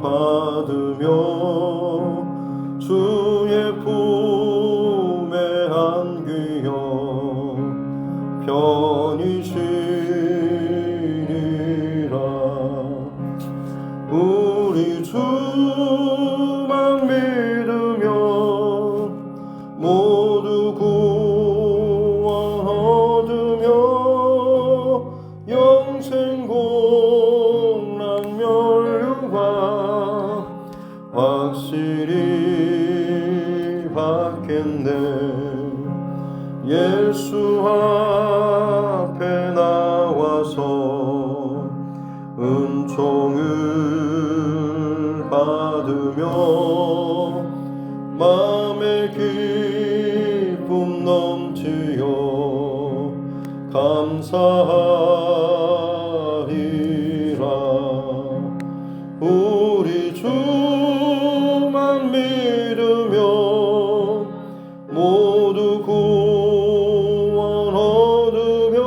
받으며 주의 품에 안기어 편히 쉬리라. 우리 주만 믿으며 모두 구원 얻으며 영생 공락 멸류관 확실히 받겠네. 예수 앞에 나와서 은총을 받으며 마음의 기쁨 넘치어 감사하리라. 우리 주만 믿으며 모두 구원 얻으며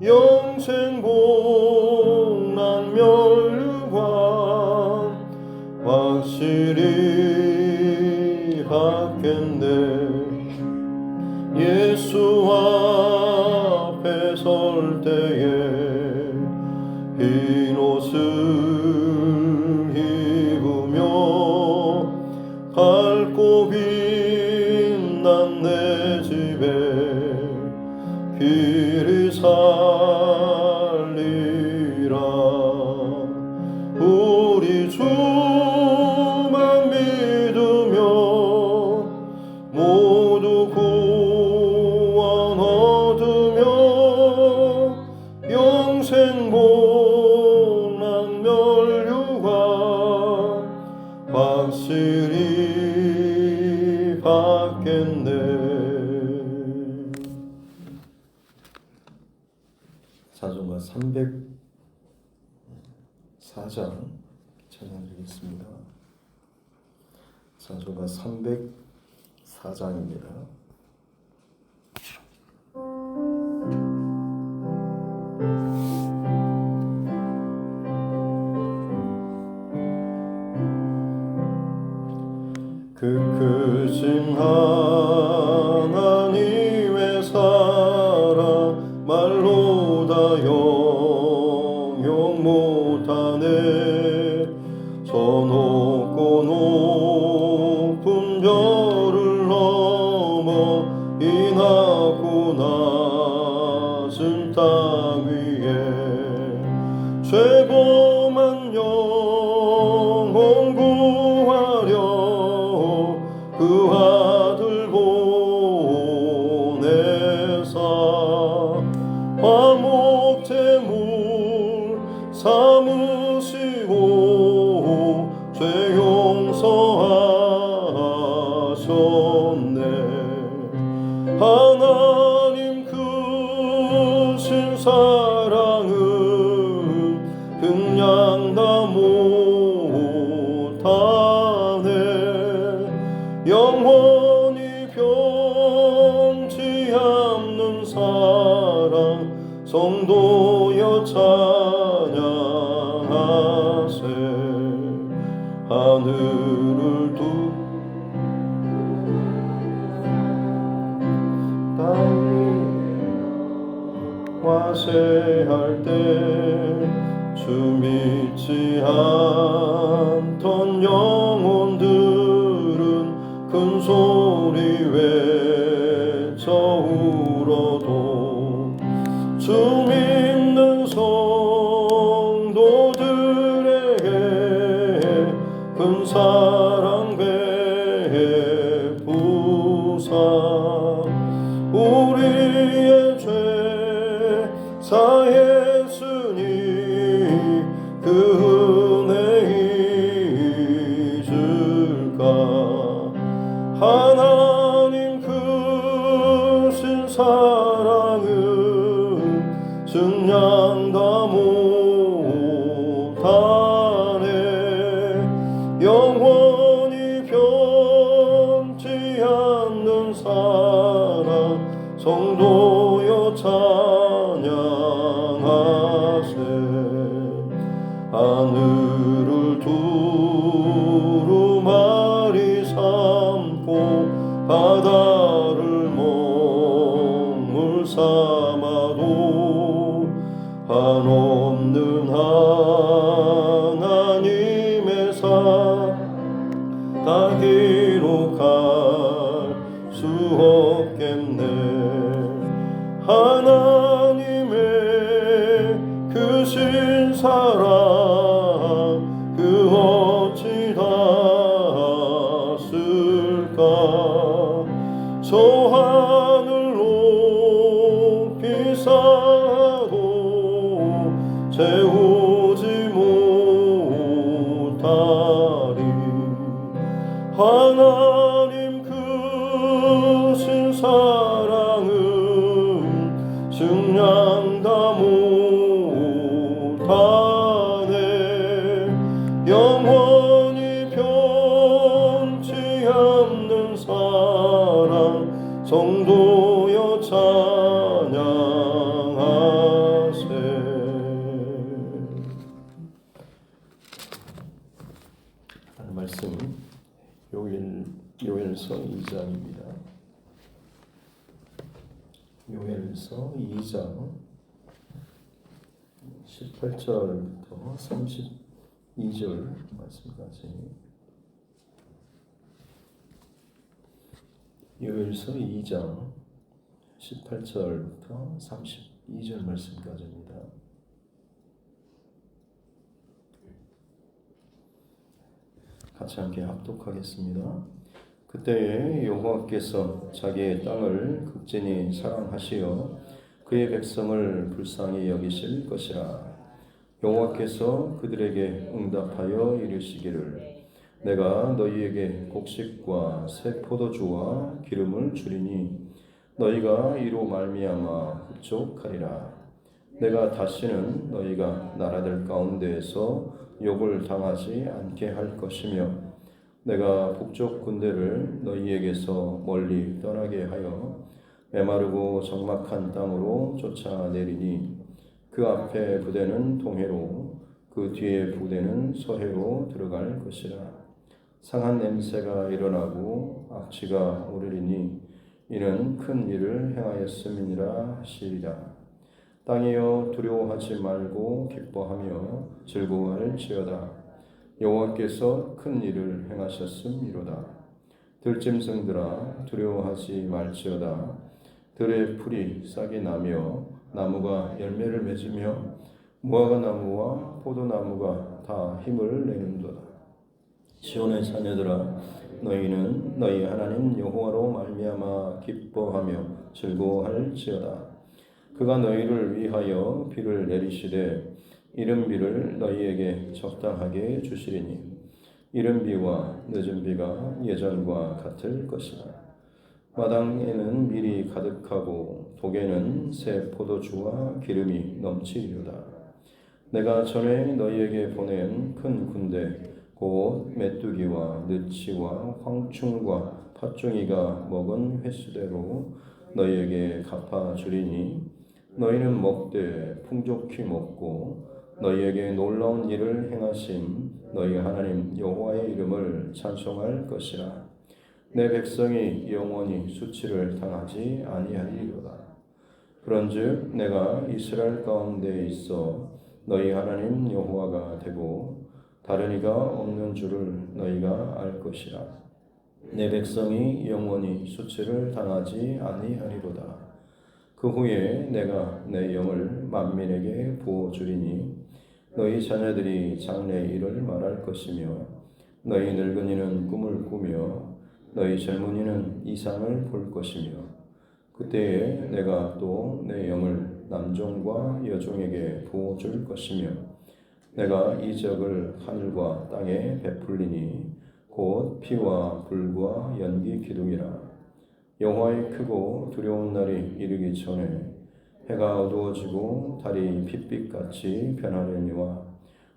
영생 공락 멸류관 확실히 받겠네. 예수 앞에 설 때에 흰 옷을 입으며 밝고 빛난 내 집에 길이 살리라. 우리 주만 믿으며 모두 구원 얻으며 영생 공락 멸류관 확실히 받겠네. 사도가 304장 찬양드리겠습니다. 사도가 304장입니다. 그 크신 하나님의 사랑 말로 다 영영 못하네. 저 높고 높은 별을 넘어 이 낮고 낮은 땅 위에 죄범한 영혼 구하려 그 아들 보내사 화목제물 삼으시고 죄 용서하셨네. 하나님 크신 사랑은 그냥 다 못하네. 영원히 변치 않는 사랑 성도여 찬양하세. 하늘을 화세할 때 주 믿지 않던 영혼들은 큰 소리 외쳐 울어도 주 믿는 성도들에게 큰 사랑 베푸사 우리의 죄 사했으니 그 은혜 잊을까. 하나님 크신 사랑은 증량 다 못하네. 영원히 변치 않는 사랑 성도여 찬양하세. 하늘을 두루마리 삼고 바다를 먹물 삼아도 한없는 하나님의 사랑 기록할 수 없겠네. 하나님의 그 신사랑 그 어찌 닿았을까. 저 하늘 높이 쌓아도 채우지 못하리. 하나님 크신 사랑은 증량 다 못하네. 영원히 변치 않는 사랑 성도여 찬양하세. 하는 말씀 요엘서 2장입니다. 요엘서 2장 18절부터 32절 말씀까지. 요엘서 2장 18절부터 32절 말씀까지입니다. 같이 함께 합독하겠습니다. 그때에 여호와께서 자기의 땅을 극진히 사랑하시어 그의 백성을 불쌍히 여기실 것이라. 여호와께서 그들에게 응답하여 이르시기를 내가 너희에게 곡식과 새 포도주와 기름을 주리니 너희가 이로 말미암아 흡족하리라. 내가 다시는 너희가 나라들 가운데에서 욕을 당하지 않게 할 것이며 내가 북쪽 군대를 너희에게서 멀리 떠나게 하여 메마르고 적막한 땅으로 쫓아내리니 그 앞에 부대는 동해로 그 뒤에 부대는 서해로 들어갈 것이라. 상한 냄새가 일어나고 악취가 오르리니 이는 큰 일을 행하였음이니라 하시리라. 땅이여 두려워하지 말고 기뻐하며 즐거워할지어다. 여호와께서 큰 일을 행하셨음이로다. 들짐승들아 두려워하지 말지어다. 들의 풀이 싹이 나며 나무가 열매를 맺으며 무화과 나무와 포도나무가 다 힘을 내는도다. 시온의 자녀들아 너희는 너희 하나님 여호와로 말미암아 기뻐하며 즐거워할지어다. 그가 너희를 위하여 비를 내리시되 이른 비를 너희에게 적당하게 주시리니 이른 비와 늦은 비가 예전과 같을 것이라. 마당에는 밀이 가득하고 독에는 새 포도주와 기름이 넘치리로다. 내가 전에 너희에게 보낸 큰 군대 곧 메뚜기와 느치와 황충과 팥종이가 먹은 횟수대로 너희에게 갚아주리니 너희는 먹되 풍족히 먹고 너희에게 놀라운 일을 행하신 너희 하나님 여호와의 이름을 찬송할 것이라. 내 백성이 영원히 수치를 당하지 아니하리로다. 그런즉 내가 이스라엘 가운데 있어 너희 하나님 여호와가 되고 다른 이가 없는 줄을 너희가 알 것이라. 내 백성이 영원히 수치를 당하지 아니하리로다. 그 후에 내가 내 영을 만민에게 부어주리니 너희 자녀들이 장래 일을 말할 것이며 너희 늙은이는 꿈을 꾸며 너희 젊은이는 이상을 볼 것이며 그때에 내가 또 내 영을 남종과 여종에게 부어줄 것이며 내가 이 적을 하늘과 땅에 베풀리니 곧 피와 불과 연기 기둥이라. 여호와의 크고 두려운 날이 이르기 전에 해가 어두워지고 달이 핏빛같이 변하려니와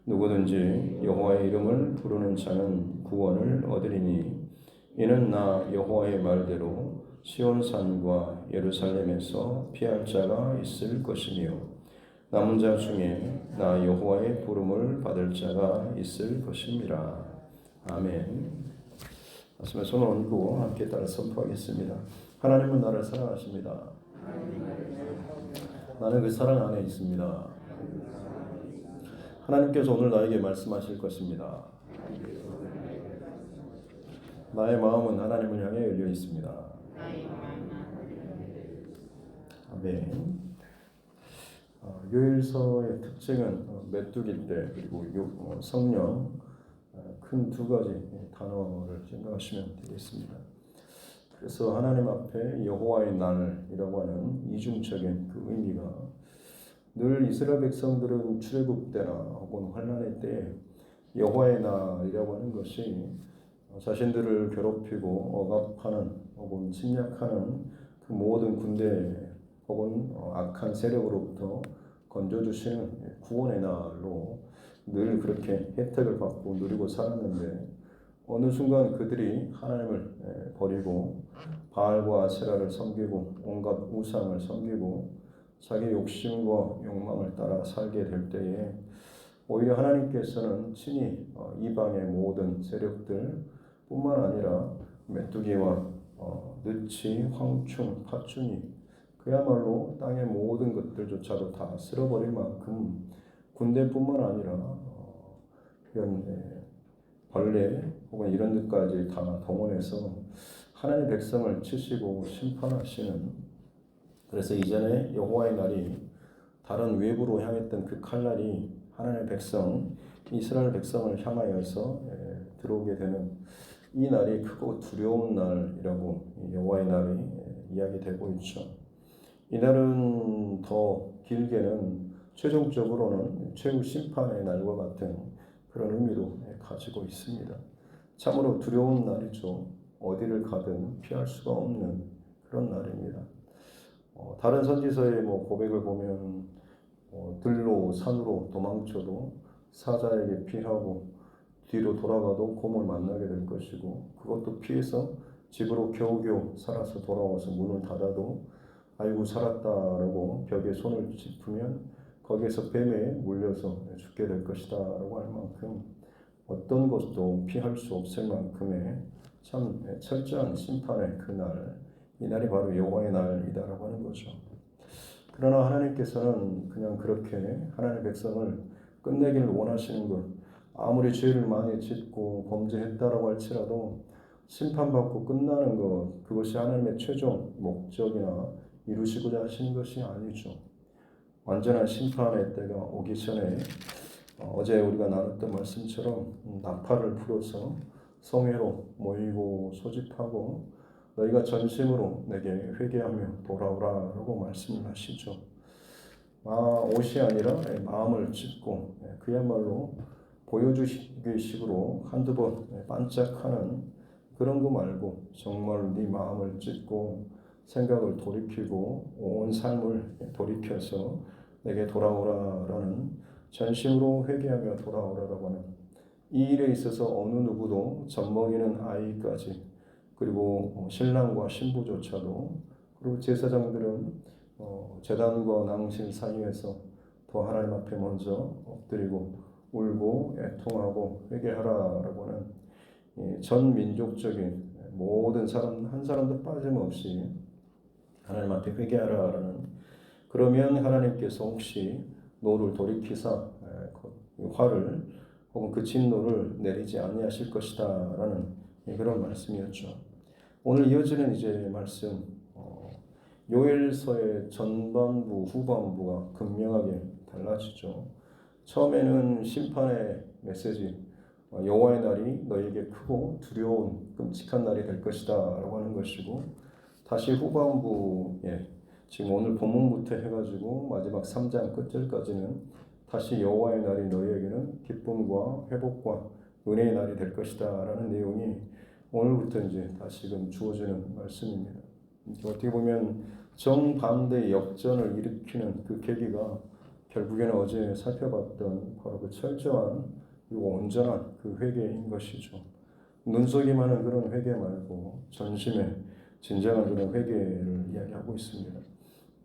누구든지 여호와의 이름을 부르는 자는 구원을 얻으리니 이는 나 여호와의 말대로 시온산과 예루살렘에서 피할 자가 있을 것이며 남은 자 중에 나 여호와의 부름을 받을 자가 있을 것입니다. 아멘. 말씀에 손을 얹고 함께 따라 선포하겠습니다. 하나님은 나를 사랑하십니다. 나는 그 사랑 안에 있습니다. 하나님께서 오늘 나에게 말씀하실 것입니다. 나의 마음은 하나님을 향해 열려 있습니다. 아멘. 요일서의 특징은 메뚜기일 때 그리고 성령 큰 두 가지 단어를 생각하시면 되겠습니다. 그래서 하나님 앞에 여호와의 날이라고 하는 이중적인 그 의미가 늘 이스라엘 백성들은 출애굽 때나 혹은 환난의 때 여호와의 날이라고 하는 것이 자신들을 괴롭히고 억압하는 혹은 침략하는 그 모든 군대 혹은 악한 세력으로부터 건져주시는 구원의 날로 늘 그렇게 혜택을 받고 누리고 살았는데 어느 순간 그들이 하나님을 버리고 바알과 아세라를 섬기고 온갖 우상을 섬기고 자기 욕심과 욕망을 따라 살게 될 때에 오히려 하나님께서는 친히 이방의 모든 세력들 뿐만 아니라 메뚜기와 느치, 황충, 팥죽이 그야말로 땅의 모든 것들조차도 다 쓸어버릴 만큼 군대뿐만 아니라 이런 벌레 혹은 이런 것까지 다 동원해서 하나님의 백성을 치시고 심판하시는 그래서 이전에 여호와의 날이 다른 외부로 향했던 그 칼날이 하나님의 백성 이스라엘 백성을 향하여서 들어오게 되는 이 날이 크고 두려운 날이라고 여호와의 날이 이야기되고 있죠. 이 날은 더 길게는 최종적으로는 최후 심판의 날과 같은 그런 의미도 가지고 있습니다. 참으로 두려운 날이죠. 어디를 가든 피할 수가 없는 그런 날입니다. 다른 선지서의 고백을 보면 들로 산으로 도망쳐도 사자에게 피하고 뒤로 돌아가도 곰을 만나게 될 것이고 그것도 피해서 집으로 겨우겨우 살아서 돌아와서 문을 닫아도 아이고 살았다라고 벽에 손을 짚으면 거기에서 뱀에 물려서 죽게 될 것이다 라고 할 만큼 어떤 것도 피할 수 없을 만큼의 참 철저한 심판의 그날 이 날이 바로 여호와의 날이다라고 하는 거죠. 그러나 하나님께서는 그냥 그렇게 하나님의 백성을 끝내기를 원하시는 것 아무리 죄를 많이 짓고 범죄했다라고 할지라도 심판받고 끝나는 것 그것이 하나님의 최종 목적이나 이루시고자 하시는 것이 아니죠. 완전한 심판의 때가 오기 전에 어제 우리가 나눴던 말씀처럼 나팔을 불어서 성회로 모이고 소집하고 너희가 전심으로 내게 회개하며 돌아오라라고 말씀을 하시죠. 옷이 아니라 마음을 찢고 그야말로 보여주시기 식으로 한두 번 반짝하는 그런 거 말고 정말 네 마음을 찢고 생각을 돌이키고 온 삶을 돌이켜서 내게 돌아오라라는 전심으로 회개하며 돌아오라라고 하는 이 일에 있어서 어느 누구도 젖먹이는 아이까지 그리고 신랑과 신부조차도 그리고 제사장들은 제단과 낭신 사이에서 더 하나님 앞에 먼저 엎드리고 울고 애통하고 회개하라라고 하는 전 민족적인 모든 사람 한 사람도 빠짐없이 하나님 앞에 회개하라라는 그러면 하나님께서 혹시 노를 돌이키사 화를 혹은 그 진노를 내리지 아니하실 것이다라는 그런 말씀이었죠. 오늘 이어지는 이제 말씀 요엘서의 전반부 후반부가 극명하게 달라지죠. 처음에는 심판의 메시지 여호와의 날이 너에게 크고 두려운 끔찍한 날이 될 것이다 라고 하는 것이고 다시 후반부에 지금 오늘 본문부터 해가지고 마지막 3장 끝절까지는 다시 여호와의 날이 너희에게는 기쁨과 회복과 은혜의 날이 될 것이다 라는 내용이 오늘부터 이제 다시금 주어지는 말씀입니다. 어떻게 보면 정반대의 역전을 일으키는 그 계기가 결국에는 어제 살펴봤던 바로 그 철저한 그리고 온전한 그 회개인 것이죠. 눈속임하는 그런 회개 말고 전심의 진정한 그런 회개를 이야기하고 있습니다.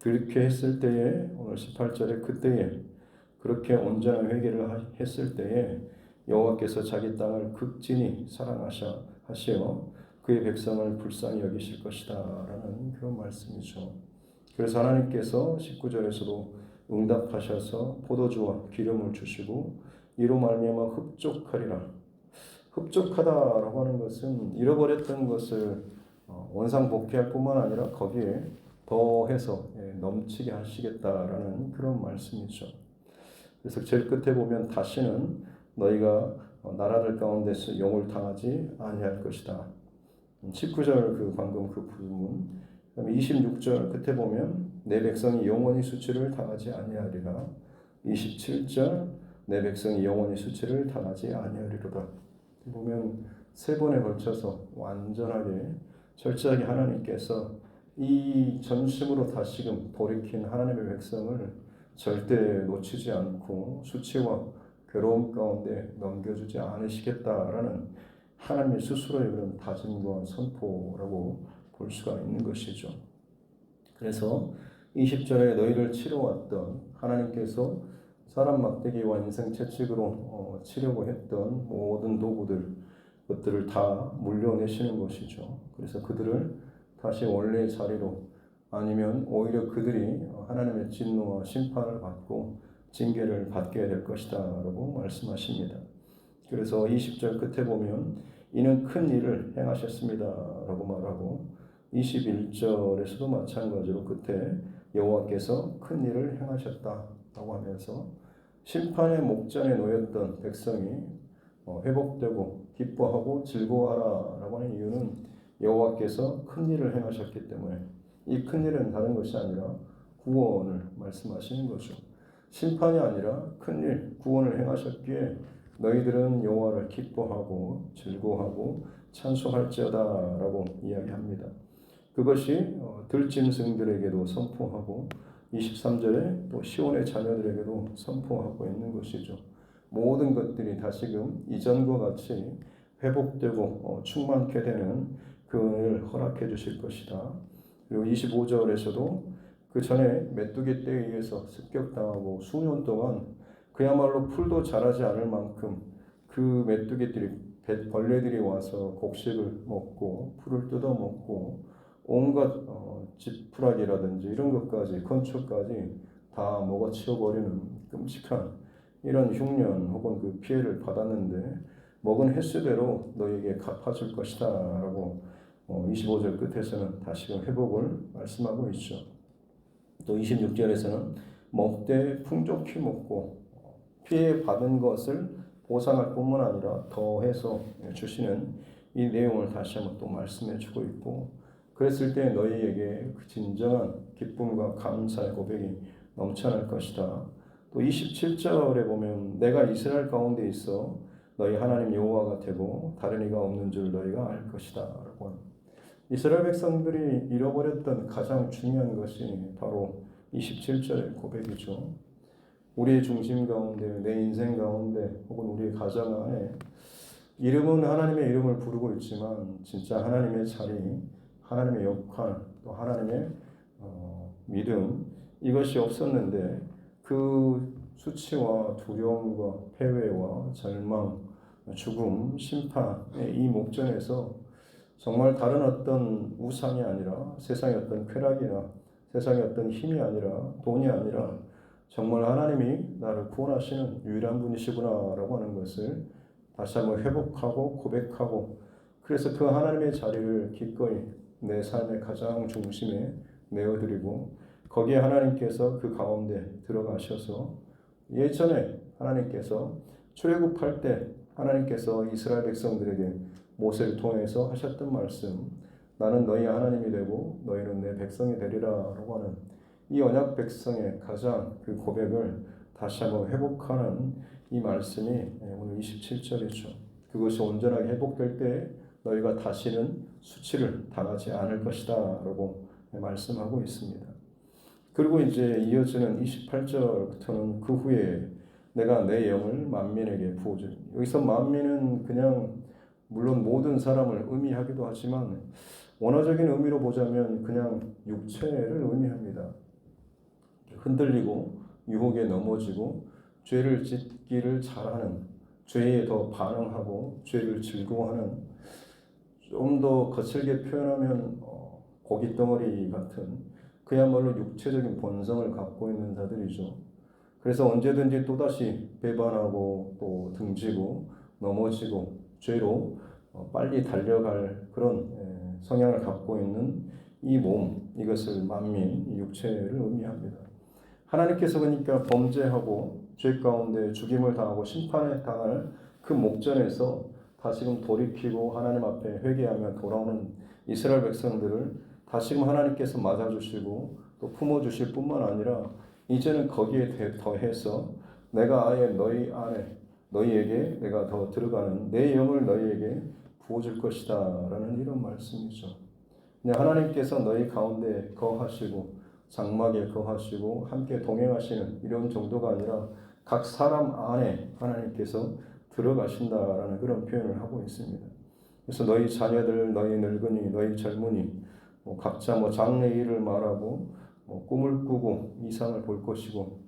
그렇게 했을 때에 오늘 18절에 그때에 그렇게 온전한 회개를 했을 때에 여호와께서 자기 땅을 극진히 사랑하시어 그의 백성을 불쌍히 여기실 것이다 라는 그런 말씀이죠. 그래서 하나님께서 19절에서도 응답하셔서 포도주와 기름을 주시고 이로 말미암아 흡족하리라. 흡족하다라고 하는 것은 잃어버렸던 것을 원상복귀할 뿐만 아니라 거기에 더해서 넘치게 하시겠다라는 그런 말씀이죠. 그래서 제일 끝에 보면 다시는 너희가 나라들 가운데서 용을 당하지 아니할 것이다. 19절 방금 그 부분. 그다음에 26절 끝에 보면 내 백성이 영원히 수치를 당하지 아니하리라. 27절 내 백성이 영원히 수치를 당하지 아니하리로다. 보면 세 번에 걸쳐서 완전하게 철저하게 하나님께서 이 전심으로 다시금 돌이킨 하나님의 백성을 절대 놓치지 않고 수치와 괴로움 가운데 넘겨주지 않으시겠다라는 하나님의 스스로의 그런 다짐과 선포라고 볼 수가 있는 것이죠. 그래서 20절에 너희를 치러왔던 하나님께서 사람 막대기와 인생 채찍으로 치려고 했던 모든 도구들 것들을 다 물려내시는 것이죠. 그래서 그들을 다시 원래의 자리로 아니면 오히려 그들이 하나님의 진노와 심판을 받고 징계를 받게 될 것이다 라고 말씀하십니다. 그래서 20절 끝에 보면 이는 큰 일을 행하셨습니다 라고 말하고 21절에서도 마찬가지로 끝에 여호와께서 큰 일을 행하셨다 라고 하면서 심판의 목전에 놓였던 백성이 회복되고 기뻐하고 즐거워하라 라고 하는 이유는 여호와께서 큰 일을 행하셨기 때문에 이 큰 일은 다른 것이 아니라 구원을 말씀하시는 거죠. 심판이 아니라 큰 일, 구원을 행하셨기에 너희들은 여호와를 기뻐하고 즐거워하고 찬송할지어다 라고 이야기합니다. 그것이 들짐승들에게도 선포하고 23절에 또 시온의 자녀들에게도 선포하고 있는 것이죠. 모든 것들이 다시금 이전과 같이 회복되고 충만케 되는 그 은혜를 허락해 주실 것이다. 그리고 25절에서도 그 전에 메뚜기 떼에 의해서 습격당하고 수년 동안 그야말로 풀도 자라지 않을 만큼 그 메뚜기들이 벌레들이 와서 곡식을 먹고 풀을 뜯어먹고 온갖 지푸라기라든지 이런 것까지 건축까지 다 먹어치워버리는 끔찍한 이런 흉년 혹은 그 피해를 받았는데 먹은 횟수대로 너에게 갚아줄 것이다 라고 25절 끝에서는 다시금 회복을 말씀하고 있죠. 또 26절에서는 먹되 풍족히 먹고 피해 받은 것을 보상할 뿐만 아니라 더해서 주시는 이 내용을 다시 한번 또 말씀해 주고 있고 그랬을 때 너희에게 그 진정한 기쁨과 감사의 고백이 넘쳐날 것이다. 또 27절에 보면 내가 이스라엘 가운데 있어 너희 하나님 여호와가 되고 다른 이가 없는 줄 너희가 알 것이다 라고 합니다. 이스라엘 백성들이 잃어버렸던 가장 중요한 것이 바로 27절의 고백이죠. 우리의 중심 가운데, 내 인생 가운데, 혹은 우리의 가정 안에 이름은 하나님의 이름을 부르고 있지만 진짜 하나님의 자리, 하나님의 역할, 또 하나님의 믿음 이것이 없었는데 그 수치와 두려움과 패배와 절망, 죽음, 심판의 이 목전에서 정말 다른 어떤 우상이 아니라 세상의 어떤 쾌락이나 세상의 어떤 힘이 아니라 돈이 아니라 정말 하나님이 나를 구원하시는 유일한 분이시구나라고 하는 것을 다시 한번 회복하고 고백하고 그래서 그 하나님의 자리를 기꺼이 내 삶의 가장 중심에 내어드리고 거기에 하나님께서 그 가운데 들어가셔서 예전에 하나님께서 출애굽할 때 하나님께서 이스라엘 백성들에게 모세를 통해서 하셨던 말씀 나는 너희 하나님이 되고 너희는 내 백성이 되리라 라고 하는 이 언약 백성의 가장 그 고백을 다시 한번 회복하는 이 말씀이 오늘 27절이죠. 그것이 온전하게 회복될 때 너희가 다시는 수치를 당하지 않을 것이다 라고 말씀하고 있습니다. 그리고 이제 이어지는 28절부터는 그 후에 내가 내 영을 만민에게 부어주리. 여기서 만민은 그냥 물론 모든 사람을 의미하기도 하지만 원어적인 의미로 보자면 그냥 육체를 의미합니다. 흔들리고 유혹에 넘어지고 죄를 짓기를 잘하는, 죄에 더 반응하고 죄를 즐거워하는, 좀 더 거칠게 표현하면 고깃덩어리 같은 그야말로 육체적인 본성을 갖고 있는 자들이죠. 그래서 언제든지 또다시 배반하고 또 등지고 넘어지고 죄로 빨리 달려갈 그런 성향을 갖고 있는 이 몸, 이것을 만민, 육체를 의미합니다. 하나님께서 그러니까 범죄하고 죄 가운데 죽임을 당하고 심판에 당할 그 목전에서 다시금 돌이키고 하나님 앞에 회개하며 돌아오는 이스라엘 백성들을 다시금 하나님께서 맞아주시고 또 품어주실 뿐만 아니라 이제는 거기에 더해서 내가 아예 너희 안에 너희에게 내가 더 들어가는 내 영을 너희에게 부어줄 것이다 라는 이런 말씀이죠. 하나님께서 너희 가운데 거하시고 장막에 거하시고 함께 동행하시는 이런 정도가 아니라 각 사람 안에 하나님께서 들어가신다라는 그런 표현을 하고 있습니다. 그래서 너희 자녀들, 너희 늙은이, 너희 젊은이 각자 장래 일을 말하고 꿈을 꾸고 이상을 볼 것이고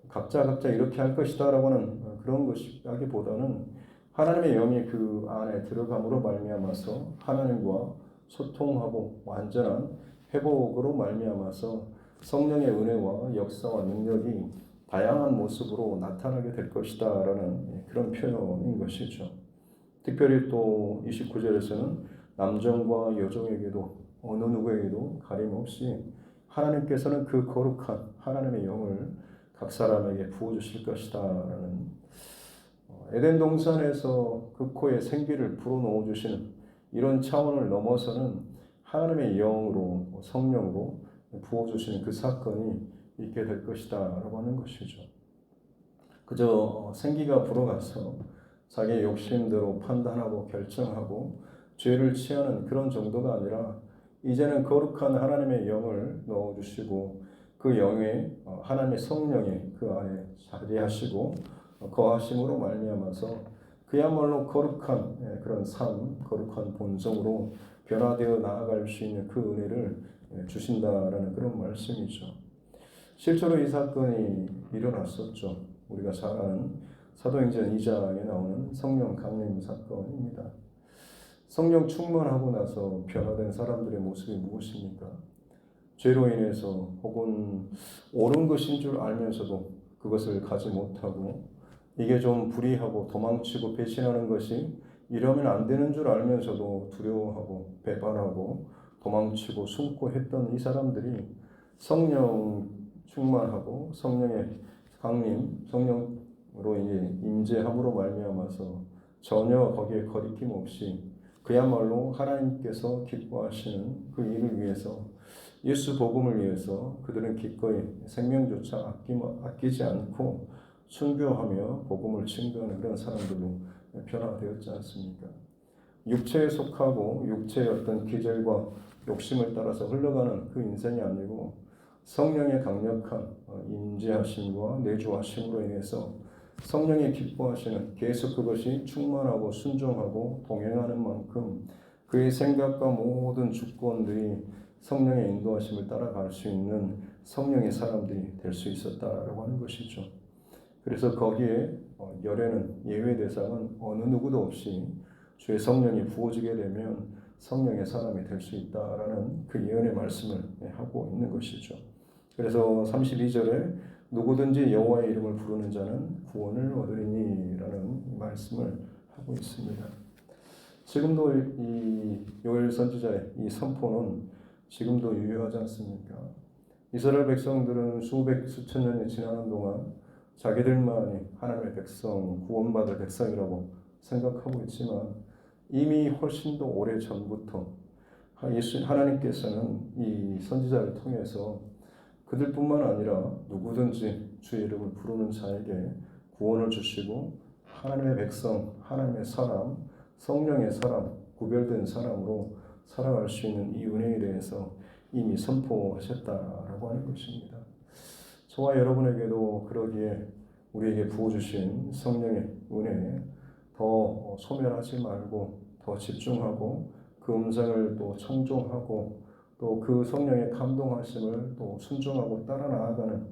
각자 이렇게 할 것이다라고는 그런 것이라기보다는 하나님의 영이 그 안에 들어감으로 말미암아서 하나님과 소통하고 완전한 회복으로 말미암아서 성령의 은혜와 역사와 능력이 다양한 모습으로 나타나게 될 것이다라는 그런 표현인 것이죠. 특별히 또 29절에서는 남종과 여종에게도 어느 누구에게도 가림없이 하나님께서는 그 거룩한 하나님의 영을 각 사람에게 부어주실 것이다라는 에덴 동산에서 그 코에 생기를 불어넣어 주시는 이런 차원을 넘어서는 하나님의 영으로 성령으로 부어주시는 그 사건이 있게 될 것이다 라고 하는 것이죠. 그저 생기가 불어가서 자기의 욕심대로 판단하고 결정하고 죄를 취하는 그런 정도가 아니라 이제는 거룩한 하나님의 영을 넣어주시고 그 영에 하나님의 성령이 그 안에 자리하시고 거하심으로 말미암아서 그야말로 거룩한 그런 삶, 거룩한 본성으로 변화되어 나아갈 수 있는 그 은혜를 주신다라는 그런 말씀이죠. 실제로 이 사건이 일어났었죠. 우리가 잘 아는 사도행전 2장에 나오는 성령 강림 사건입니다. 성령 충만하고 나서 변화된 사람들의 모습이 무엇입니까? 죄로 인해서 혹은 옳은 것인 줄 알면서도 그것을 가지 못하고 이게 좀 불의하고 도망치고 배신하는 것이 이러면 안 되는 줄 알면서도 두려워하고 배반하고 도망치고 숨고 했던 이 사람들이 성령 충만하고 성령의 강림, 성령으로 이제 임재함으로 말미암아서 전혀 거기에 거리낌 없이 그야말로 하나님께서 기뻐하시는 그 일을 위해서 예수 복음을 위해서 그들은 기꺼이 생명조차 아끼지 않고 순교하며 복음을 증거하는 그런 사람들로 변화되었지 않습니까? 육체에 속하고 육체의 어떤 기절과 욕심을 따라서 흘러가는 그 인생이 아니고 성령의 강력한 임재하심과 내주하심으로 인해서 성령이 기뻐하시는 계속 그것이 충만하고 순종하고 동행하는 만큼 그의 생각과 모든 주권들이 성령의 인도하심을 따라갈 수 있는 성령의 사람들이 될 수 있었다라고 하는 것이죠. 그래서 거기에 열애는 예외 대상은 어느 누구도 없이 주의 성령이 부어지게 되면 성령의 사람이 될 수 있다라는 그 예언의 말씀을 하고 있는 것이죠. 그래서 32절에 누구든지 여호와의 이름을 부르는 자는 구원을 얻으리니라는 말씀을 하고 있습니다. 지금도 이 요엘 선지자의 이 선포는 지금도 유효하지 않습니까? 이스라엘 백성들은 수천 년이 지나는 동안 자기들만이 하나님의 백성, 구원받을 백성이라고 생각하고 있지만 이미 훨씬 더 오래 전부터 하나님께서는 이 선지자를 통해서 그들뿐만 아니라 누구든지 주의 이름을 부르는 자에게 구원을 주시고 하나님의 백성, 하나님의 사람, 성령의 사람, 구별된 사람으로 살아갈 수 있는 이 은혜에 대해서 이미 선포하셨다라고 하는 것입니다. 저와 여러분에게도 그러기에 우리에게 부어주신 성령의 은혜에 더 소멸하지 말고 더 집중하고 그 음성을 또 청종하고 또 그 성령의 감동하심을 또 순종하고 따라 나아가는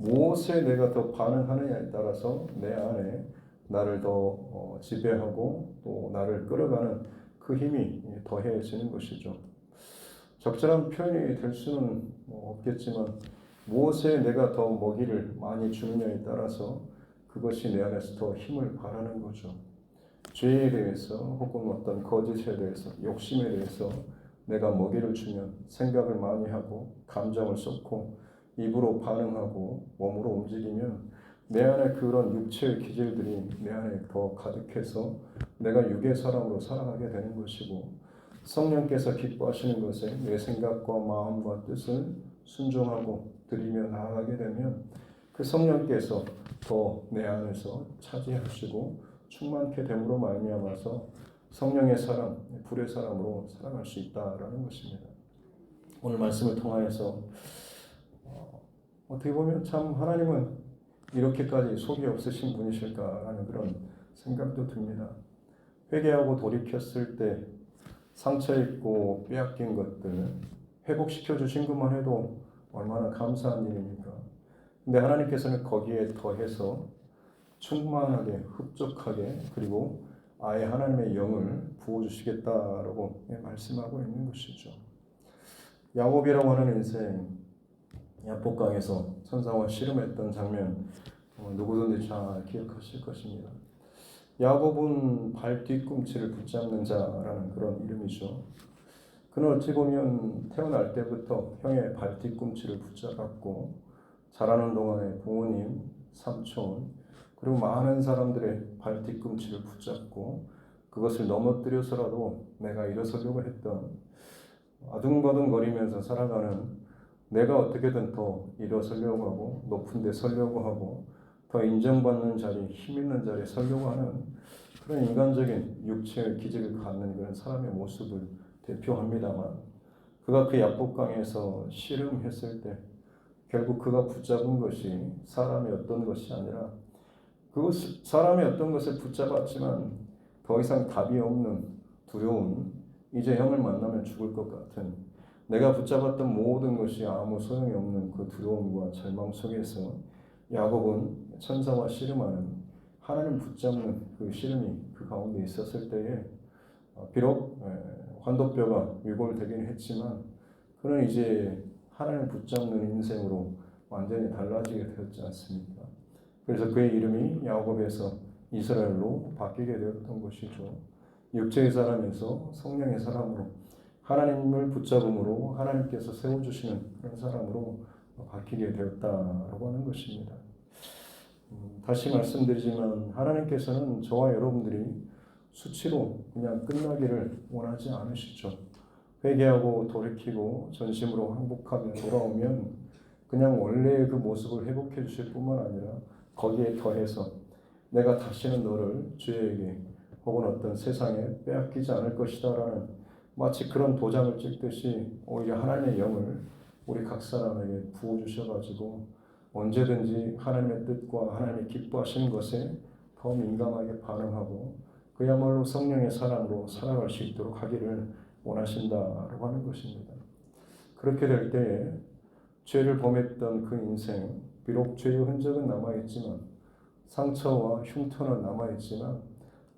무엇에 내가 더 반응하느냐에 따라서 내 안에 나를 더 지배하고 또 나를 끌어가는 그 힘이 더해지는 것이죠. 적절한 표현이 될 수는 없겠지만 무엇에 내가 더 먹이를 많이 주느냐에 따라서 그것이 내 안에서 더 힘을 발하는 거죠. 죄에 대해서 혹은 어떤 거짓에 대해서 욕심에 대해서 내가 먹이를 주면 생각을 많이 하고 감정을 쏟고 입으로 반응하고 몸으로 움직이면 내 안에 그런 육체의 기질들이 내 안에 더 가득해서 내가 육의 사람으로 살아가게 되는 것이고 성령께서 기뻐하시는 것에 내 생각과 마음과 뜻을 순종하고 드리며 나아가게 되면 그 성령께서 더 내 안에서 차지하시고 충만케 됨으로 말미암아서 성령의 사람, 불의 사람으로 살아갈 수 있다라는 것입니다. 오늘 말씀을 통하여서 어떻게 보면 참 하나님은 이렇게까지 속이 없으신 분이실까라는 그런 생각도 듭니다. 회개하고 돌이켰을 때 상처 입고 빼앗긴 것들 회복시켜 주신 것만 해도 얼마나 감사한 일입니까? 근데 하나님께서는 거기에 더해서 충만하게 흡족하게 그리고 아예 하나님의 영을 부어주시겠다라고 말씀하고 있는 것이죠. 야곱이라고 하는 인생 야복강에서 천사와 씨름했던 장면 누구든지 잘 기억하실 것입니다. 야곱은 발 뒤꿈치를 붙잡는 자라는 그런 이름이죠. 그는 어찌 보면 태어날 때부터 형의 발 뒤꿈치를 붙잡았고 자라는 동안에 부모님, 삼촌 그리고 많은 사람들의 발 뒤꿈치를 붙잡고 그것을 넘어뜨려서라도 내가 일어서려고 했던 아둥바둥거리면서 살아가는 내가 어떻게든 더 일어서려고 하고 높은 데 서려고 하고 더 인정받는 자리, 힘 있는 자리에 서려고 하는 그런 인간적인 육체의 기질을 갖는 그런 사람의 모습을 대표합니다만 그가 그 야복강에서 씨름했을 때 결국 그가 붙잡은 것이 사람의 어떤 것이 아니라 사람의 어떤 것을 붙잡았지만 더 이상 답이 없는 두려운 이제 형을 만나면 죽을 것 같은 내가 붙잡았던 모든 것이 아무 소용이 없는 그 두려움과 절망 속에서 야곱은 천사와 씨름하는 하나님 붙잡는 그 씨름이 그 가운데 있었을 때에 비록 환도뼈가 위골되긴 했지만 그는 이제 하나님 붙잡는 인생으로 완전히 달라지게 되었지 않습니까? 그래서 그의 이름이 야곱에서 이스라엘로 바뀌게 되었던 것이죠. 육체의 사람에서 성령의 사람으로 하나님을 붙잡음으로 하나님께서 세워주시는 그런 사람으로 바뀌게 되었다라고 하는 것입니다. 다시 말씀드리지만 하나님께서는 저와 여러분들이 수치로 그냥 끝나기를 원하지 않으시죠. 회개하고 돌이키고 전심으로 항복하며 돌아오면 그냥 원래의 그 모습을 회복해 주실 뿐만 아니라 거기에 더해서 내가 다시는 너를 죄에게 혹은 어떤 세상에 빼앗기지 않을 것이다라는 마치 그런 도장을 찍듯이 오히려 하나님의 영을 우리 각 사람에게 부어주셔가지고 언제든지 하나님의 뜻과 하나님의 기뻐하시는 것에 더 민감하게 반응하고 그야말로 성령의 사랑으로 살아갈 수 있도록 하기를 원하신다라고 하는 것입니다. 그렇게 될 때에 죄를 범했던 그 인생, 비록 죄의 흔적은 남아있지만 상처와 흉터는 남아있지만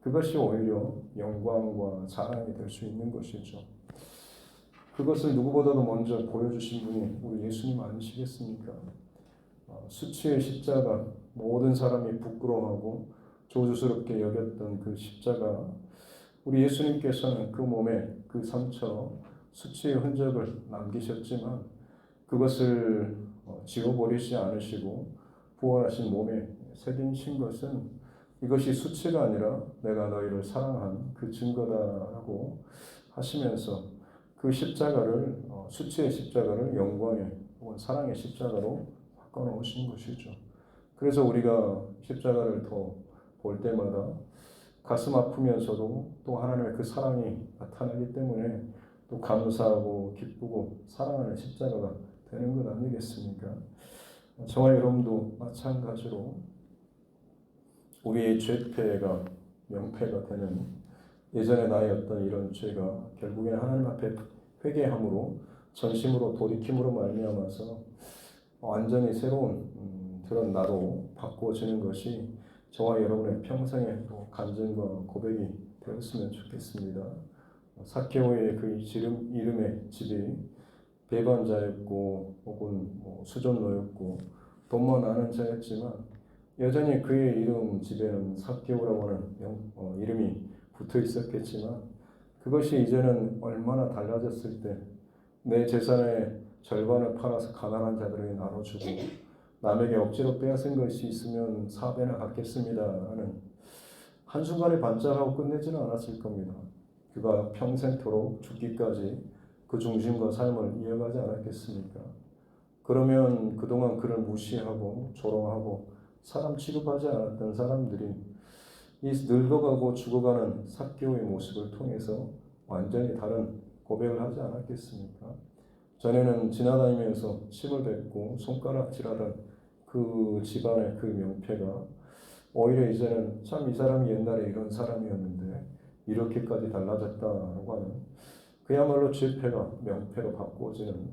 그것이 오히려 영광과 자랑이 될 수 있는 것이죠. 그것을 누구보다도 먼저 보여주신 분이 우리 예수님 아니시겠습니까? 수치의 십자가, 모든 사람이 부끄러워하고 조주스럽게 여겼던 그 십자가, 우리 예수님께서는 그 몸에 그 상처, 수치의 흔적을 남기셨지만 그것을 지워버리지 않으시고 부활하신 몸에 새기신 것은 이것이 수치가 아니라 내가 너희를 사랑한 그 증거다라고 하시면서 그 십자가를 수치의 십자가를 영광의 혹은 사랑의 십자가로 바꿔놓으신 것이죠. 그래서 우리가 십자가를 더 볼 때마다 가슴 아프면서도 또 하나님의 그 사랑이 나타나기 때문에 또 감사하고 기쁘고 사랑하는 십자가가 되는 것 아니겠습니까? 저와 여러분도 마찬가지로 우리의 죄패가 명패가 되는 예전에 나의 어떤 이런 죄가 결국에는 하나님 앞에 회개함으로 전심으로 돌이킴으로 말미암아서 완전히 새로운 들은 나도 바꿔지는 것이 저와 여러분의 평생의 또 간증과 고백이 되었으면 좋겠습니다. 삭개오의 그 이름의 집이 배반자였고 혹은 수존노였고 돈만 아는 자였지만 여전히 그의 이름 집에는 삭개오라고 하는 이름이 붙어 있었겠지만 그것이 이제는 얼마나 달라졌을 때 내 재산의 절반을 팔아서 가난한 자들에게 나눠주고 남에게 억지로 빼앗은 것이 있으면 4배나 갚겠습니다 하는 한순간에 반짝하고 끝내지는 않았을 겁니다. 그가 평생토록 죽기까지 그 중심과 삶을 이어가지 않았겠습니까? 그러면 그동안 그를 무시하고 조롱하고 사람 취급하지 않았던 사람들이 이 늙어가고 죽어가는 삭개오의 모습을 통해서 완전히 다른 고백을 하지 않았겠습니까? 전에는 지나다니면서 침을 뱉고 손가락질하던 그 집안의 그 명패가 오히려 이제는 참 이 사람이 옛날에 이런 사람이었는데 이렇게까지 달라졌다라고 하는 그야말로 죄패가 명패로 바꾸어지는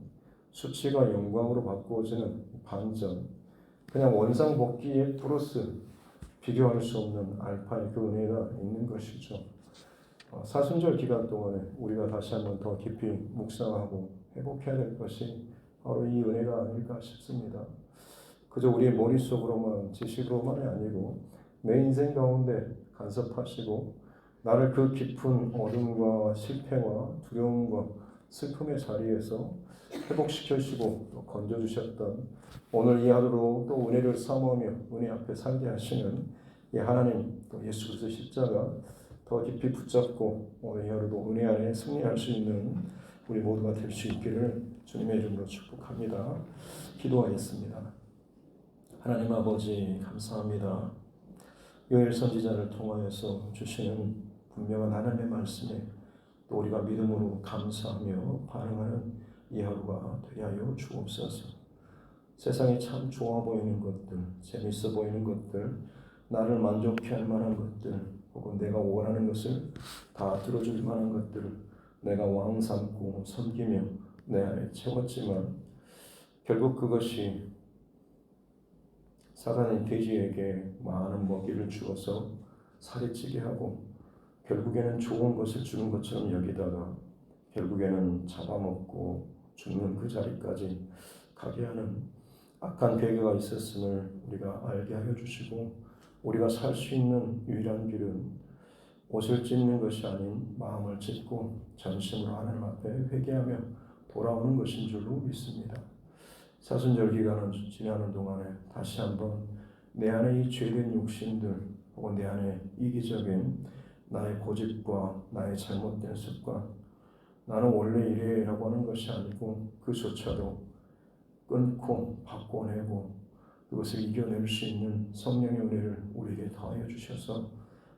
수치가 영광으로 바꾸어지는 반전, 그냥 원상복귀의 플러스 비교할 수 없는 알파의 그 은혜가 있는 것이죠. 사순절 기간 동안에 우리가 다시 한번 더 깊이 묵상하고 회복해야 될 것이 바로 이 은혜가 아닐까 싶습니다. 그저 우리의 머릿속으로만 지식으로만이 아니고 내 인생 가운데 간섭하시고 나를 그 깊은 어둠과 실패와 두려움과 슬픔의 자리에서 회복시켜주시고 또 건져주셨던 오늘 이 하루로 또 은혜를 사모하며 은혜 앞에 살게 하시는 이 하나님 또 예수 그리스도 십자가 더 깊이 붙잡고 오늘 이 하루도 은혜 안에 승리할 수 있는 우리 모두가 될 수 있기를 주님의 이름으로 축복합니다. 기도하겠습니다. 하나님 아버지 감사합니다. 요엘 선지자를 통하여서 주시는 분명한 하나님의 말씀에 또 우리가 믿음으로 감사하며 반응하는 이 하루가 되게 하여 주옵소서. 세상에 참 좋아 보이는 것들, 재밌어 보이는 것들, 나를 만족해 할 만한 것들, 혹은 내가 원하는 것을 다 들어줄 만한 것들을 내가 왕 삼고 섬기며 내 안에 채웠지만 결국 그것이 사단의 돼지에게 많은 먹이를 주어서 살이 찌게 하고 결국에는 좋은 것을 주는 것처럼 여기다가 결국에는 잡아먹고 죽는 그 자리까지 가게 하는 악한 계획가 있었음을 우리가 알게 하여 주시고 우리가 살 수 있는 유일한 길은 옷을 찢는 것이 아닌 마음을 찢고 전심으로 하나님 앞에 회개하며 돌아오는 것인 줄로 믿습니다. 사순절 기간은 지나는 동안에 다시 한번 내 안에 이 죄된 욕심들 혹은 내 안에 이기적인 나의 고집과 나의 잘못된 습관, 나는 원래 이래라고 하는 것이 아니고 그조차도 끊고 바꿔내고 그것을 이겨낼 수 있는 성령의 은혜를 우리에게 더하여 주셔서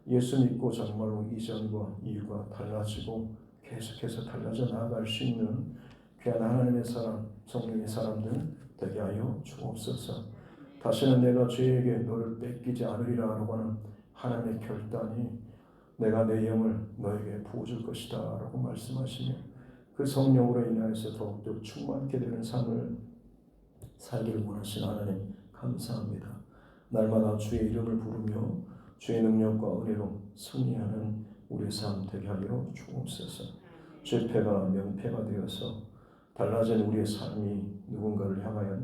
예수 믿고 정말로 이전과 이유가 달라지고 계속해서 달라져 나아갈 수 있는 귀한 하나님의 사람, 성령의 사람들 되게 하여 주옵소서. 다시는 내가 죄에게 너를 뺏기지 않으리라라고 하는 하나님의 결단이 내가 내 영을 너에게 부어줄 것이다 라고 말씀하시며 그 성령으로 인하여서 더욱더 충만케 되는 삶을 살기를 원하시는 하나님 감사합니다. 날마다 주의 이름을 부르며 주의 능력과 은혜로 승리하는 우리의 삶 되게 하여 주옵소서. 죄패가 명패가 되어서 달라진 우리의 삶이 누군가를 향하여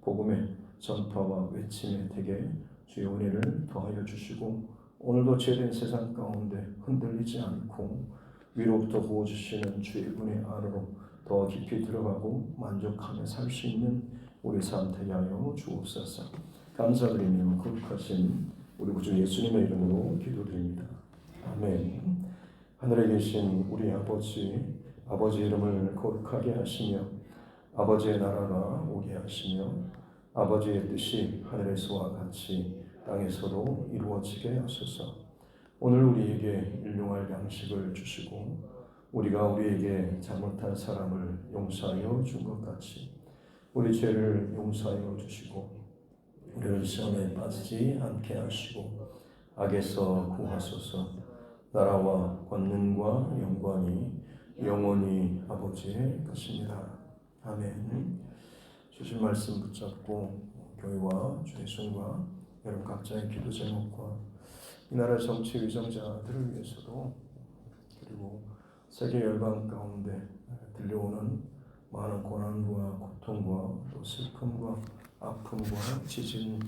복음의 전파와 외침에 되게 주의 은혜를 더하여 주시고 오늘도 죄된 세상 가운데 흔들리지 않고 위로부터 부어주시는 주의 은혜 안으로 더 깊이 들어가고 만족하며 살 수 있는 우리 삶 되게 하여 주옵소서. 감사드리며 거룩하신 우리 구주 예수님의 이름으로 기도드립니다. 아멘. 하늘에 계신 우리 아버지, 아버지 이름을 거룩하게 하시며 아버지의 나라가 오게 하시며 아버지의 뜻이 하늘에서와 같이 땅에서도 이루어지게 하소서. 오늘 우리에게 일용할 양식을 주시고 우리가 우리에게 잘못한 사람을 용서하여 준 것 같이 우리 죄를 용서하여 주시고 우리를 시험에 빠지지 않게 하시고 악에서 구하소서. 나라와 권능과 영광이 영원히 아버지의 것입니다. 아멘. 주신 말씀 붙잡고 교회와 주의 종과 여러분 각자의 기도 제목과 이 나라 정치 위정자들을 위해서도 그리고 세계 열방 가운데 들려오는 많은 고난과 고통과 또 슬픔과 아픔과 지진,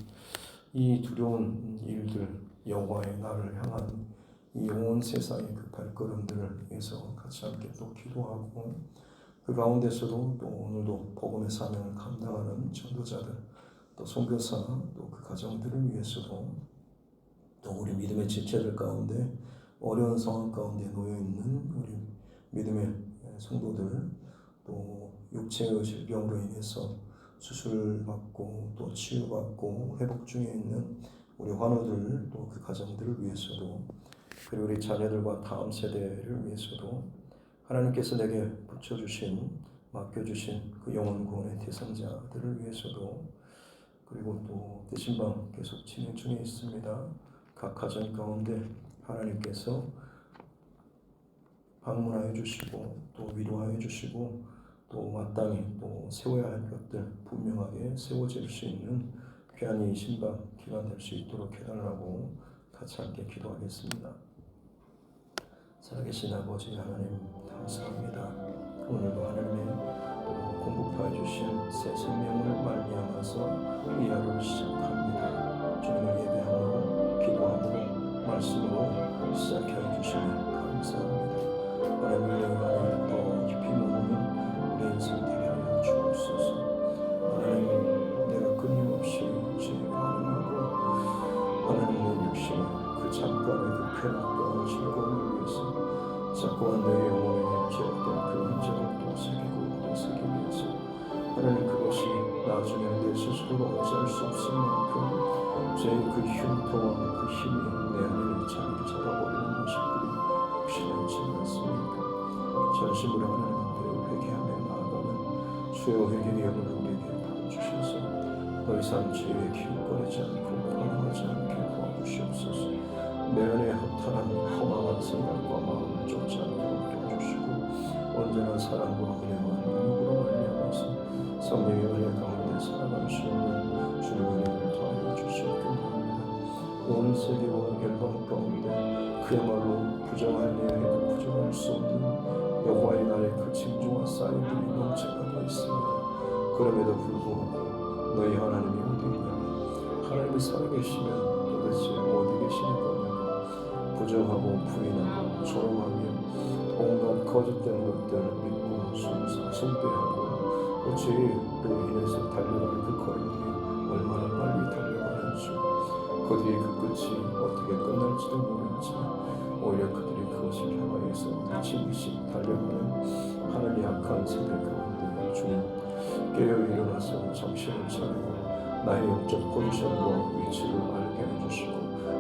이 두려운 일들, 여호와의 날을 향한 이 온 세상의 그 발걸음들을 위해서 같이 함께 또 기도하고, 그 가운데서도 또 오늘도 복음의 사명을 감당하는 전도자들, 또 선교사, 또 그 가정들을 위해서도, 또 우리 믿음의 지체들 가운데 어려운 상황 가운데 놓여 있는 우리 믿음의 성도들, 또 육체의 질병으로 인해서 수술을 받고 또 치유받고 회복 중에 있는 우리 환우들, 또 그 가정들을 위해서도, 그리고 우리 자녀들과 다음 세대를 위해서도 하나님께서 내게 붙여주신, 맡겨주신 그 영혼 구원의 대상자들을 위해서도, 그리고 또 대신방 계속 진행 중에 있습니다. 각 가정 가운데 하나님께서 방문하여 주시고 또 위로하여 주시고 또 마땅히 또 세워야 할 것들 분명하게 세워질 수 있는 귀한 이 신방 기간 될 수 있도록 해달라고 같이 함께 기도하겠습니다. 살아계신 아버지 하나님 감사합니다. 오늘도 하나님의 공급하여 주신 새 생명을 말미암아서 이 하루를 시작합니다. 주님을 예배함으로 기도함으로 말씀으로 시작하여 주시면 감사합니다. 하나님의 은혜 안에 더 깊이 머무는 내 인생 되게 하여 주옵소서. 하나님, 내가 끊임없이 죄가 가능하고 하나님 내 육신의 그 잠깐의 그 쾌락과 즐거움을 위해서 자꾸만 내 영혼에 죄악된 그 흔적을 또 새기기 위해서 하나님, 그것이 나중에 내 스스로가 어찌할 수 없을 만큼 죄의 그 흉터와 그 힘이 내 안에 자리를 잡아버리는 모습들이 혹시나 있지 않습니까? 전심으로 하나님 앞에 회개하며 나아가는 수요 회개의 영혼을 우리에게 부어주셔서 더 이상 죄에 기웃거리지 않고 반응하지 않게 도와주시옵소서. 내 안에 허탈한 허망한 생각과 마음을 쫓지 않도록 도와주시고, 언제나 사랑과 은혜와 능력으로 말미암아서 성령의 은혜 가운데 살아갈 수 있는 주님의 은혜를 더하여 주시옵기 바랍니다. 온 세계와 열방 가운데 그야말로 부정하려 해도 부정할 수 없는 여호와의 날의 그 징조와 사인들이 넘쳐나고 있습니다. 그럼에도 불구하고 너희 하나님이 어디 있냐? 하나님이 살아계시면 도대체 어디 계시는 거냐? 부정하고 부인하고 조롱하며 온갖 거짓된 것들을 믿고 숭배하고 죄로 인해서 달려가는 그 걸음들이 얼마나 빨리 달려가는지, 그들이 그 끝이 어떻게 끝날지도 모르지만 오히려 그들이 그것을 향하여서 미친 달려가는 하늘이 약한 세대 가운데 주님 깨어 일어나서 정신을 차리고 나의 영적 포지션과 위치를 알게 해주시고,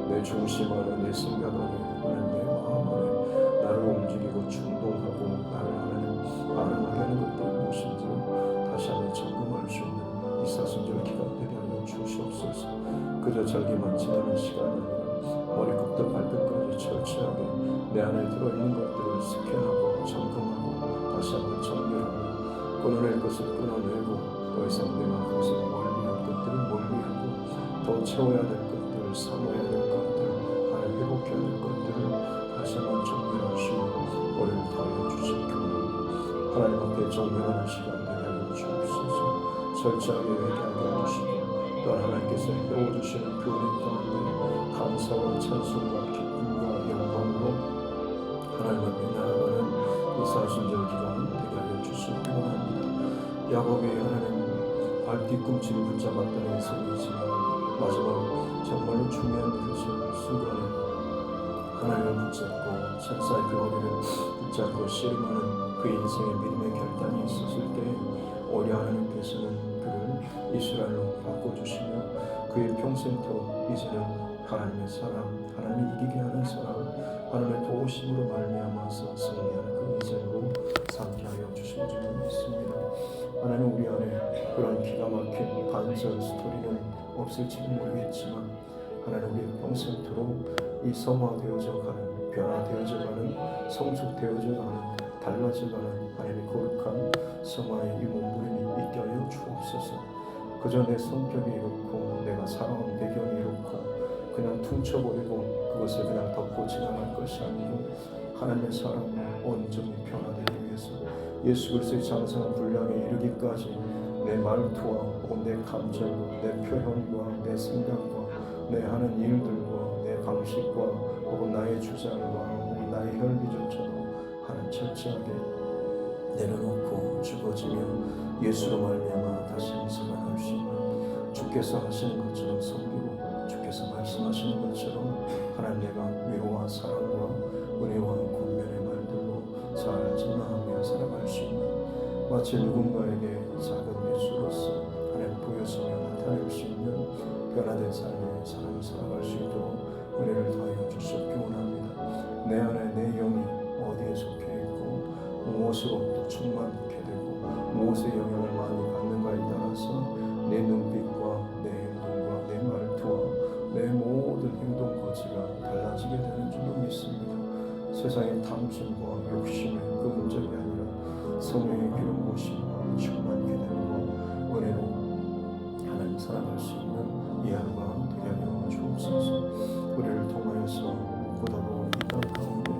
내 중심 안에, 내 생각 안에, 내 마음 안에 나를 움직이고 충동하고 나를 하나님 반응하게 하는 것들이 무엇인지 다시 한번 점검할 수 있는 이 사순절 기간 되게 하여 주시옵소서. 그저 절기만 지나는 시간이 아니라 머리끝부터 발끝까지 철저하게 내 안에 들어있는 것들을 스캔하고 점검하고 다시 한번 정렬하고 끊어낼 것을 끊어내고 더 이상 내가 그것을 멀리한 것들을 멀리하고 더 채워야 될 것들을 사모해야 될 것들, 하나님 회복해야 될 것들을 다시 한번 정렬할 수 있는 오늘 다하여 주시옵기로 하나님 앞에 정렬하는 시간 되게 하여 주옵소서. 철저하게 회개하게 해주시고 또 하나님께서 해오주시는 그 은혜 가운데 감사와 찬송과 기쁨과 영광으로 하나님 앞에 나아가는 이 사순절 기간 되게 하여 주시기 원합니다. 야곱이 하나님 발 뒤꿈치를 붙잡았던 인생이지만 마지막 정말로 중요한 그 순간에 하나님을 붙잡고 천사의 그 허리를 붙잡고 씨름하는 그 인생의 믿음의 결단이 있었을 때 오히려 하나님께서는 그를 이스라엘로 바꿔주시며 그의 평생토록 이제는 하나님의 사람, 하나님이 이기게 하는 사람, 하나님의 도우심으로 말미암아서 승리하는 그 인생으로 삼게 하여 주신 줄을 믿습니다. 하나님, 우리 안에 그런 기가 막힌 반전 스토리는 없을지는 모르겠지만 하나님, 우리 평생토록 이 성화되어져 가는, 변화되어져 가는, 성숙되어져 가는, 달라져 가는 하나님의 거룩한 성화의 이 몸부림이 있게 하여 주옵소서. 그저 내 성격이 이렇고 내가 살아온 배경이 이렇고 그냥 퉁쳐버리고 그것을 그냥 덮고 지나갈 것이 아니고 하나님의 사랑을 온전히 변화되기 위해서 예수 그리스도의 장성한 분량에 이르기까지 내 말투와 혹은 내 감정과 내 표현과 내 생각과 내 하는 일들과 내 방식과 혹은 나의 주장과 혹은 나의 혈기조차도 하나님 철저하게 내려놓고 죽어지며 예수로 말미암아 다시 살아날 수 있는 주께서 하시는 것처럼 섬기고 주께서 말씀하시는 것처럼 하나님 내가 위로와 사랑과 은혜와 권면의 말들로 잘 전하며 살아갈 수 있는 마치 누군가에게 작은 예수로서 하나님 보여주며 나타낼 수 있는 변화된 삶의 삶을 살아갈 수 있도록 은혜를 더하여 주시옵기 원합니다. 내 안에 내 영이 어디에 속해 있고 무엇으로 또 충만케 되고 무엇의 영향을 많이 받는가에 따라서 내 눈빛과 내 행동과 내 말투와 내 모든 행동 거지가 달라지게 되는 줄로 믿습니다. 세상의 탐심과 욕심의 그 문제가 아니라 성령의 기름 부으심과 충만케 되고 은혜로 하나님 살아갈 수 있는 이 하루가 되게 하여 주옵소서. 우리를 통하여서 무엇보다도 이 땅 가운데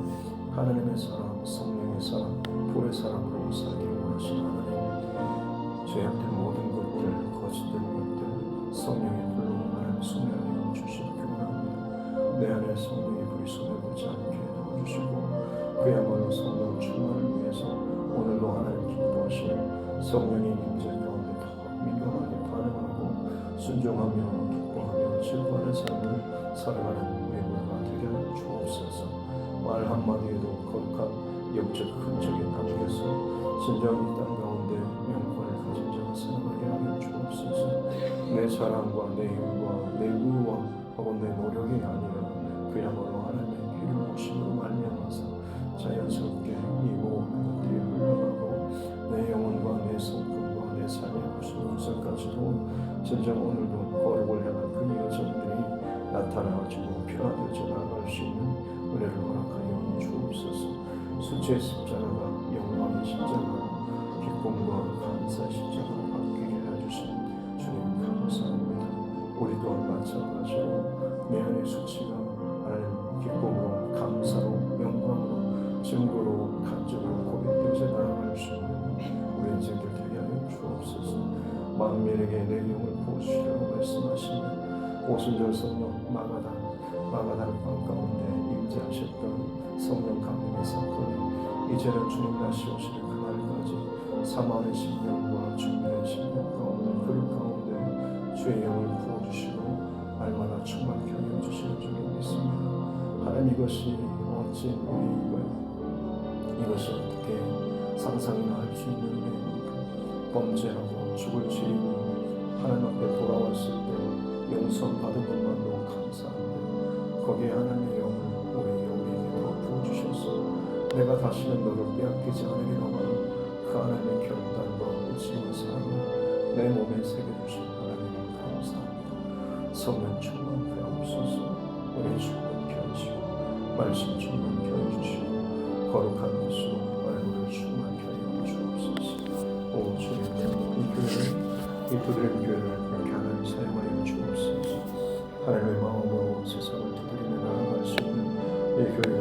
하나님의 사랑, 성령의 사랑, 불의 사랑으로 살기를 원하시는 하나님, 죄악된 모든 것들, 거짓된 것들 성령의 불로 하나님 소멸하여 주시옵기 원합니다. 내 안에 성령의 불이 소멸되지 않게 도와주시고 그야말로 성령 충만을 위해서 오늘도 하나님 기뻐하시는 성령의 임재 가운데 더 민감하게 반응하고 순종하며 기뻐하며 즐거워하는 삶을 살아가는 우리가 되게 하여 주옵소서. 말 한마디에도 거룩한 영적 흔적이 담겨서 진정 이 땅 가운데 영광을 가진 자가 살아가게 하여 주옵소서. 내 사랑과 내 힘과 내 의와 혹은 내 노력이 아니라 그야말로 하나님의 기름 부으심으로 말미암아서 자연스럽게 이 모든 것들이 흘러가고 내 영혼과 내 성품과 내 삶의 구석구석까지도 진정 오늘도 거룩을 향한 그 여정들이 나타나가지고 변화되어 나아갈 수 있는 은혜를 허락하여 주옵소서. 수치의 십자가가 영광의 십자가로 기쁨과 감사의 십자가로 바뀌게 해주신 주님 감사합니다. 우리 또한 마찬가지로 내 안의 수치가 하나님 기쁨으로 감사로 영광으로 증거로 간증으로 고백되어져 나아갈 수 있는 우리 인생들 되게 하여 주옵소서. 만민에게 내 영을 부어주시라고 말씀하시는 오순절 성령 마가다른 밤 가운데 임재하셨던 성령 강림의 사건이 이제는 주님 다시 오시는 그날까지 사망의 심령과 준비된 심령 가운데 그릇 가운데 주의 영을 부어주시고 날마다 충만케 하여 주시는 줄로 믿습니다. 하나님 이것이 어찌 우리가 이것이 어떻게 상상이나 할 수 있는 은혜입니까? 범죄하고 죽을 죄인이 하나님 앞에 돌아왔을 때 용서 받은 것만으로 감사한데 거기에 하나님의 영을 우리에게 더 부어주셔서 내가 다시는 너를 빼앗기지 않으리라고 하는 그 하나님의 결단과 의지와 사랑을 내 몸에 새겨주신 하나님을 감사합니다. 성령 충만케 하옵소서. 우리 충만케 하시고 말씀 충만케 해주시고 거룩한 것으로 얼굴을 충만케 하여 주옵소서. 오 주님, 이 교회를 이 두드림 교회를 그렇게 하나님 사용하여 주옵소서. 하나님의 마음으로 세상을 두드리며 나아갈 수 있는 이 교회가